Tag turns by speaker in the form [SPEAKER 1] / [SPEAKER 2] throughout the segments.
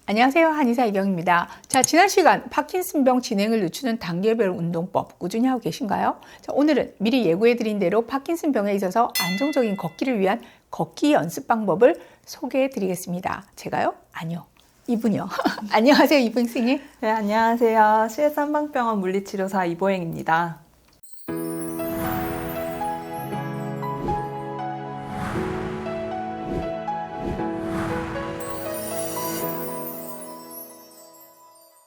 [SPEAKER 1] 안녕하세요. 한의사 이경입니다. 자, 지난 시간 파킨슨병 진행을 늦추는 단계별 운동법 꾸준히 하고 계신가요? 자, 오늘은 미리 예고해드린 대로 파킨슨병에 있어서 안정적인 걷기를 위한 걷기 연습 방법을 소개해드리겠습니다. 제가요? 아니요. 이분이요. 안녕하세요, 이분 선생님.
[SPEAKER 2] 네, 안녕하세요. CS 한방병원 물리치료사 이보행입니다.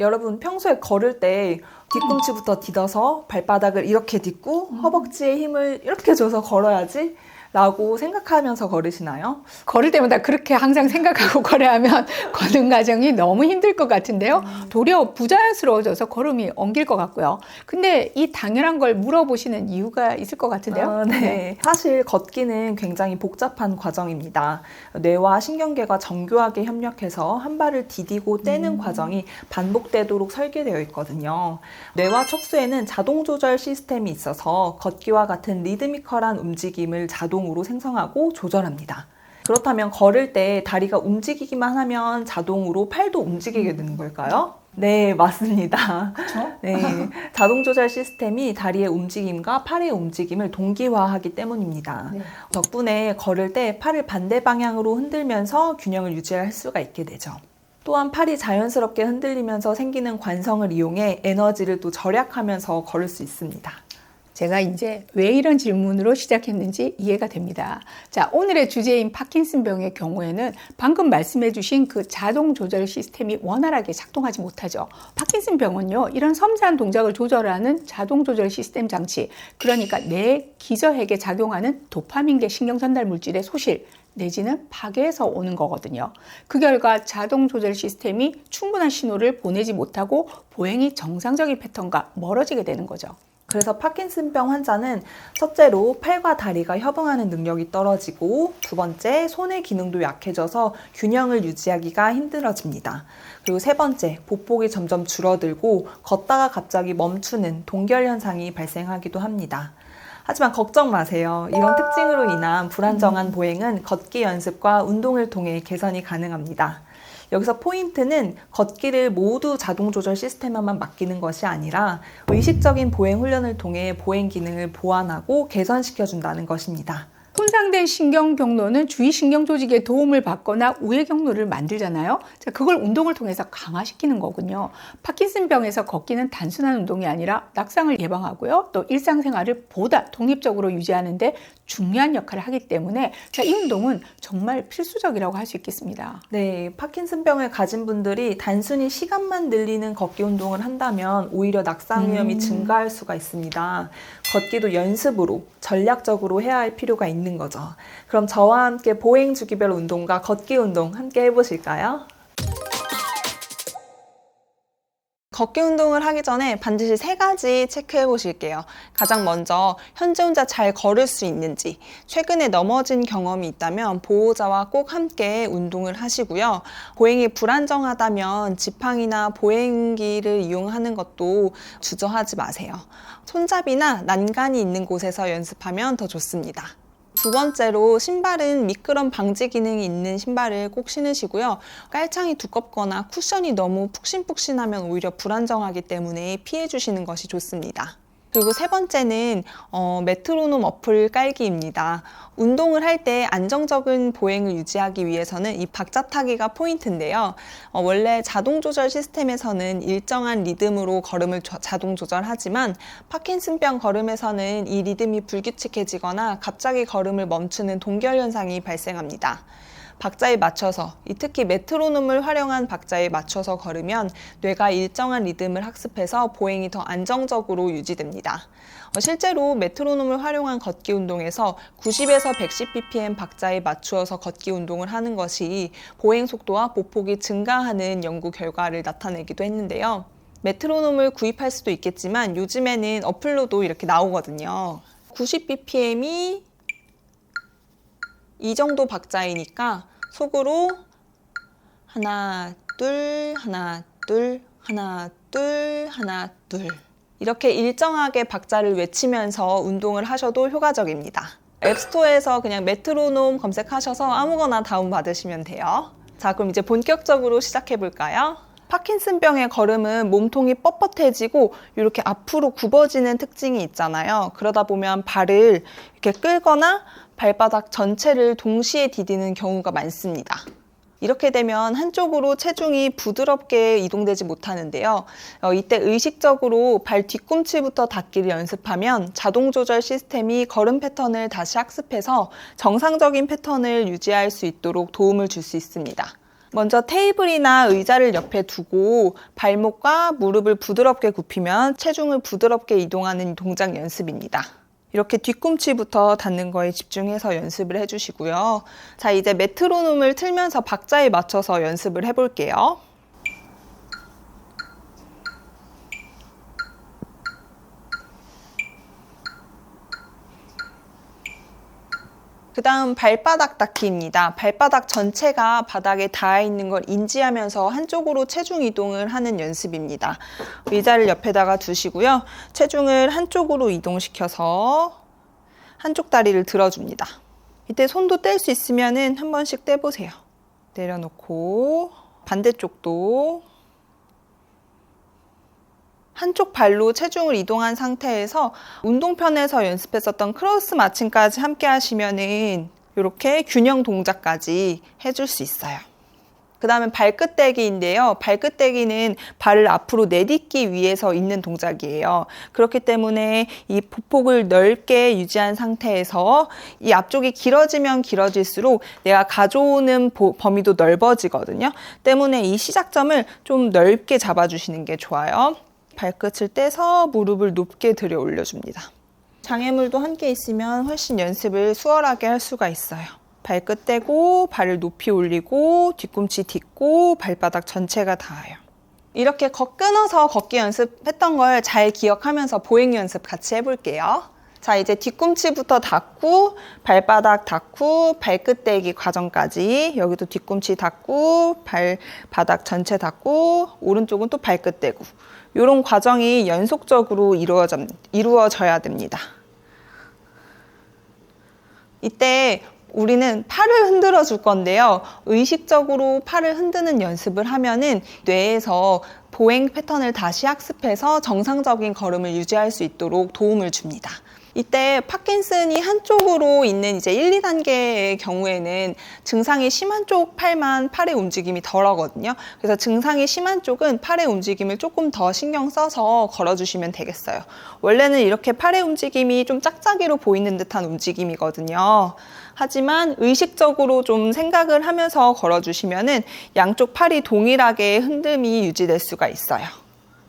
[SPEAKER 2] 여러분 평소에 걸을 때 뒤꿈치부터 디뎌서 발바닥을 이렇게 딛고 허벅지에 힘을 이렇게 줘서 걸어야지 라고 생각하면서 걸으시나요?
[SPEAKER 1] 걸을 때마다 그렇게 항상 생각하고 걸어야 하면 걷는 과정이 너무 힘들 것 같은데요. 도리어 부자연스러워져서 걸음이 엉길 것 같고요. 근데 이 당연한 걸 물어보시는 이유가 있을 것 같은데요.
[SPEAKER 2] 네. 사실 걷기는 굉장히 복잡한 과정입니다. 뇌와 신경계가 정교하게 협력해서 한 발을 디디고 떼는 과정이 반복되도록 설계되어 있거든요. 뇌와 척수에는 자동 조절 시스템이 있어서 걷기와 같은 리드미컬한 움직임을 자동으로 생성하고 조절합니다. 그렇다면 걸을 때 다리가 움직이기만 하면 자동으로 팔도 움직이게 되는 걸까요? 네, 맞습니다.
[SPEAKER 1] 그렇죠?
[SPEAKER 2] 네, 자동 조절 시스템이 다리의 움직임과 팔의 움직임을 동기화하기 때문입니다.
[SPEAKER 1] 네.
[SPEAKER 2] 덕분에 걸을 때 팔을 반대 방향으로 흔들면서 균형을 유지할 수가 있게 되죠. 또한 팔이 자연스럽게 흔들리면서 생기는 관성을 이용해 에너지를 또 절약하면서 걸을 수 있습니다.
[SPEAKER 1] 제가 이제 왜 이런 질문으로 시작했는지 이해가 됩니다. 자, 오늘의 주제인 파킨슨병의 경우에는 방금 말씀해 주신 그 자동 조절 시스템이 원활하게 작동하지 못하죠. 파킨슨병은요, 이런 섬세한 동작을 조절하는 자동 조절 시스템 장치, 그러니까 뇌 기저핵에 작용하는 도파민계 신경 전달 물질의 소실, 내지는 파괴에서 오는 거거든요. 그 결과 자동 조절 시스템이 충분한 신호를 보내지 못하고 보행이 정상적인 패턴과 멀어지게 되는 거죠.
[SPEAKER 2] 그래서 파킨슨병 환자는 첫째로 팔과 다리가 협응하는 능력이 떨어지고 두 번째 손의 기능도 약해져서 균형을 유지하기가 힘들어집니다. 그리고 세 번째 보폭이 점점 줄어들고 걷다가 갑자기 멈추는 동결 현상이 발생하기도 합니다. 하지만 걱정 마세요. 이런 특징으로 인한 불안정한 보행은 걷기 연습과 운동을 통해 개선이 가능합니다. 여기서 포인트는 걷기를 모두 자동 조절 시스템에만 맡기는 것이 아니라 의식적인 보행 훈련을 통해 보행 기능을 보완하고 개선시켜 준다는 것입니다.
[SPEAKER 1] 손상된 신경 경로는 주위 신경 조직의 도움을 받거나 우회 경로를 만들잖아요. 자, 그걸 운동을 통해서 강화시키는 거군요. 파킨슨병에서 걷기는 단순한 운동이 아니라 낙상을 예방하고요. 또 일상생활을 보다 독립적으로 유지하는데 중요한 역할을 하기 때문에 자, 이 운동은 정말 필수적이라고 할 수 있겠습니다.
[SPEAKER 2] 네, 파킨슨병을 가진 분들이 단순히 시간만 늘리는 걷기 운동을 한다면 오히려 낙상 위험이 증가할 수가 있습니다. 걷기도 연습으로 전략적으로 해야 할 필요가 있는 거죠. 그럼 저와 함께 보행 주기별 운동과 걷기 운동 함께 해보실까요? 걷기 운동을 하기 전에 반드시 세 가지 체크해 보실게요. 가장 먼저 현재 혼자 잘 걸을 수 있는지, 최근에 넘어진 경험이 있다면 보호자와 꼭 함께 운동을 하시고요. 보행이 불안정하다면 지팡이나 보행기를 이용하는 것도 주저하지 마세요. 손잡이나 난간이 있는 곳에서 연습하면 더 좋습니다. 두 번째로 신발은 미끄럼 방지 기능이 있는 신발을 꼭 신으시고요. 깔창이 두껍거나 쿠션이 너무 푹신푹신하면 오히려 불안정하기 때문에 피해 주시는 것이 좋습니다. 그리고 세 번째는 메트로놈 어플 깔기입니다. 운동을 할 때 안정적인 보행을 유지하기 위해서는 이 박자 타기가 포인트인데요. 원래 자동 조절 시스템에서는 일정한 리듬으로 걸음을 자동 조절하지만 파킨슨병 걸음에서는 이 리듬이 불규칙해지거나 갑자기 걸음을 멈추는 동결 현상이 발생합니다. 박자에 맞춰서, 특히 메트로놈을 활용한 박자에 맞춰서 걸으면 뇌가 일정한 리듬을 학습해서 보행이 더 안정적으로 유지됩니다. 실제로 메트로놈을 활용한 걷기 운동에서 90에서 110bpm 박자에 맞추어서 걷기 운동을 하는 것이 보행 속도와 보폭이 증가하는 연구 결과를 나타내기도 했는데요. 메트로놈을 구입할 수도 있겠지만 요즘에는 어플로도 이렇게 나오거든요. 90bpm이 이 정도 박자이니까 속으로 하나, 둘, 하나, 둘, 하나, 둘, 하나, 둘 이렇게 일정하게 박자를 외치면서 운동을 하셔도 효과적입니다. 앱스토어에서 그냥 메트로놈 검색하셔서 아무거나 다운받으시면 돼요. 자, 그럼 이제 본격적으로 시작해 볼까요? 파킨슨병의 걸음은 몸통이 뻣뻣해지고 이렇게 앞으로 굽어지는 특징이 있잖아요. 그러다 보면 발을 이렇게 끌거나 발바닥 전체를 동시에 디디는 경우가 많습니다. 이렇게 되면 한쪽으로 체중이 부드럽게 이동되지 못하는데요. 이때 의식적으로 발 뒤꿈치부터 닿기를 연습하면 자동 조절 시스템이 걸음 패턴을 다시 학습해서 정상적인 패턴을 유지할 수 있도록 도움을 줄 수 있습니다. 먼저 테이블이나 의자를 옆에 두고 발목과 무릎을 부드럽게 굽히면 체중을 부드럽게 이동하는 동작 연습입니다. 이렇게 뒤꿈치부터 닿는 거에 집중해서 연습을 해주시고요. 자, 이제 메트로놈을 틀면서 박자에 맞춰서 연습을 해볼게요. 그 다음 발바닥 닿기입니다. 발바닥 전체가 바닥에 닿아 있는 걸 인지하면서 한쪽으로 체중 이동을 하는 연습입니다. 의자를 옆에다가 두시고요. 체중을 한쪽으로 이동시켜서 한쪽 다리를 들어줍니다. 이때 손도 뗄 수 있으면 한 번씩 떼보세요. 내려놓고 반대쪽도 한쪽 발로 체중을 이동한 상태에서 운동편에서 연습했었던 크로스 마칭까지 함께 하시면은 이렇게 균형 동작까지 해줄 수 있어요. 그 다음에 발끝 떼기인데요. 발끝 떼기는 발을 앞으로 내딛기 위해서 있는 동작이에요. 그렇기 때문에 이 보폭을 넓게 유지한 상태에서 이 앞쪽이 길어지면 길어질수록 내가 가져오는 범위도 넓어지거든요. 때문에 이 시작점을 좀 넓게 잡아주시는 게 좋아요. 발끝을 떼서 무릎을 높게 들여 올려줍니다. 장애물도 함께 있으면 훨씬 연습을 수월하게 할 수가 있어요. 발끝 떼고 발을 높이 올리고 뒤꿈치 딛고 발바닥 전체가 닿아요. 이렇게 끊어서 걷기 연습했던 걸 잘 기억하면서 보행 연습 같이 해볼게요. 자, 이제 뒤꿈치부터 닿고 발바닥 닿고 발끝 떼기 과정까지 여기도 뒤꿈치 닿고 발바닥 전체 닿고 오른쪽은 또 발끝 떼고 이런 과정이 연속적으로 이루어져야 됩니다. 이때 우리는 팔을 흔들어 줄 건데요. 의식적으로 팔을 흔드는 연습을 하면은 뇌에서 보행 패턴을 다시 학습해서 정상적인 걸음을 유지할 수 있도록 도움을 줍니다. 이때 파킨슨이 한쪽으로 있는 이제 1, 2단계의 경우에는 증상이 심한 쪽 팔만 팔의 움직임이 덜하거든요. 그래서 증상이 심한 쪽은 팔의 움직임을 조금 더 신경 써서 걸어주시면 되겠어요. 원래는 이렇게 팔의 움직임이 좀 짝짝이로 보이는 듯한 움직임이거든요. 하지만 의식적으로 좀 생각을 하면서 걸어주시면은 양쪽 팔이 동일하게 흔듦이 유지될 수가 있어요.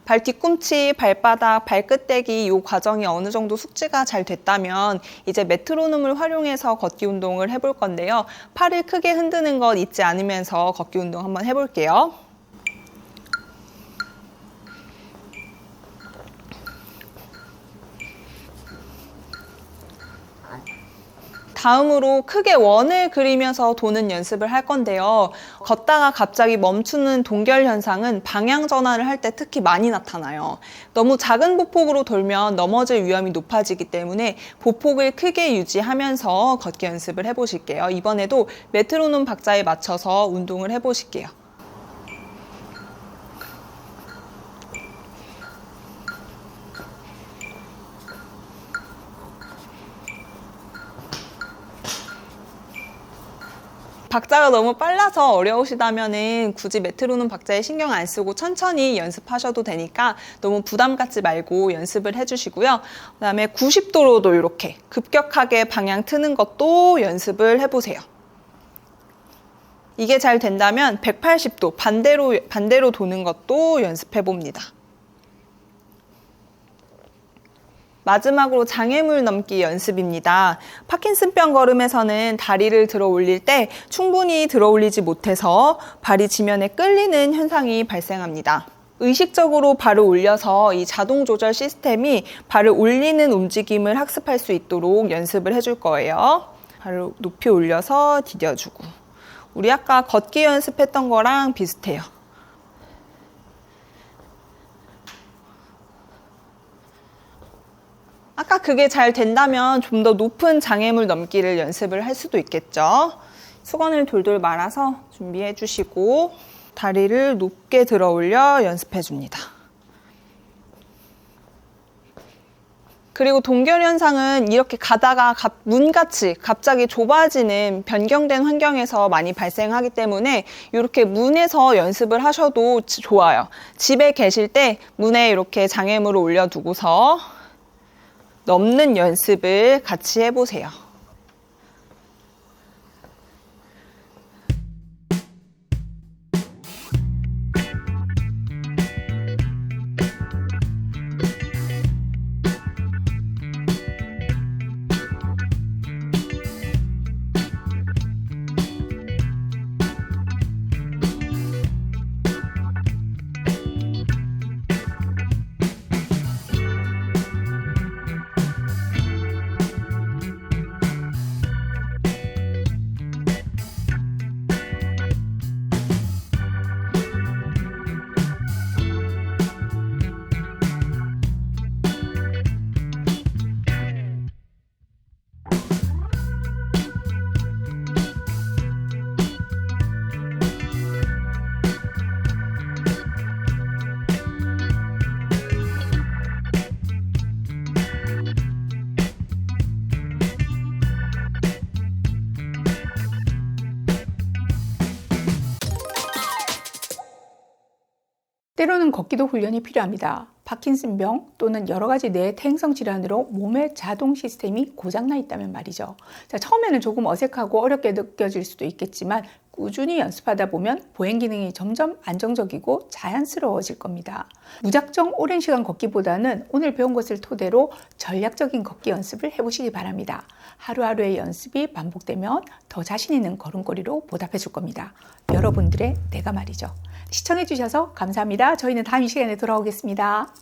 [SPEAKER 2] 발 뒤꿈치, 발바닥, 발끝 떼기 이 과정이 어느 정도 숙지가 잘 됐다면 이제 메트로놈을 활용해서 걷기 운동을 해볼 건데요. 팔을 크게 흔드는 것 잊지 않으면서 걷기 운동 한번 해볼게요. 다음으로 크게 원을 그리면서 도는 연습을 할 건데요. 걷다가 갑자기 멈추는 동결 현상은 방향 전환을 할 때 특히 많이 나타나요. 너무 작은 보폭으로 돌면 넘어질 위험이 높아지기 때문에 보폭을 크게 유지하면서 걷기 연습을 해보실게요. 이번에도 메트로놈 박자에 맞춰서 운동을 해보실게요. 박자가 너무 빨라서 어려우시다면은 굳이 메트로놈 박자에 신경 안 쓰고 천천히 연습하셔도 되니까 너무 부담 갖지 말고 연습을 해주시고요. 그 다음에 90도로도 이렇게 급격하게 방향 트는 것도 연습을 해보세요. 이게 잘 된다면 180도 반대로 도는 것도 연습해 봅니다. 마지막으로 장애물 넘기 연습입니다. 파킨슨병 걸음에서는 다리를 들어 올릴 때 충분히 들어 올리지 못해서 발이 지면에 끌리는 현상이 발생합니다. 의식적으로 발을 올려서 이 자동 조절 시스템이 발을 올리는 움직임을 학습할 수 있도록 연습을 해줄 거예요. 발을 높이 올려서 디뎌주고. 우리 아까 걷기 연습했던 거랑 비슷해요. 아까 그게 잘 된다면 좀 더 높은 장애물 넘기를 연습을 할 수도 있겠죠. 수건을 돌돌 말아서 준비해 주시고 다리를 높게 들어 올려 연습해 줍니다. 그리고 동결 현상은 이렇게 가다가 문같이 갑자기 좁아지는 변경된 환경에서 많이 발생하기 때문에 이렇게 문에서 연습을 하셔도 좋아요. 집에 계실 때 문에 이렇게 장애물을 올려두고서 넘는 연습을 같이 해보세요.
[SPEAKER 1] 때로는 걷기도 훈련이 필요합니다. 파킨슨병 또는 여러 가지 뇌 퇴행성 질환으로 몸의 자동 시스템이 고장나 있다면 말이죠. 자, 처음에는 조금 어색하고 어렵게 느껴질 수도 있겠지만 꾸준히 연습하다 보면 보행 기능이 점점 안정적이고 자연스러워질 겁니다. 무작정 오랜 시간 걷기보다는 오늘 배운 것을 토대로 전략적인 걷기 연습을 해보시기 바랍니다. 하루하루의 연습이 반복되면 더 자신 있는 걸음걸이로 보답해 줄 겁니다. 여러분들의 내가 말이죠. 시청해 주셔서 감사합니다. 저희는 다음 이 시간에 돌아오겠습니다.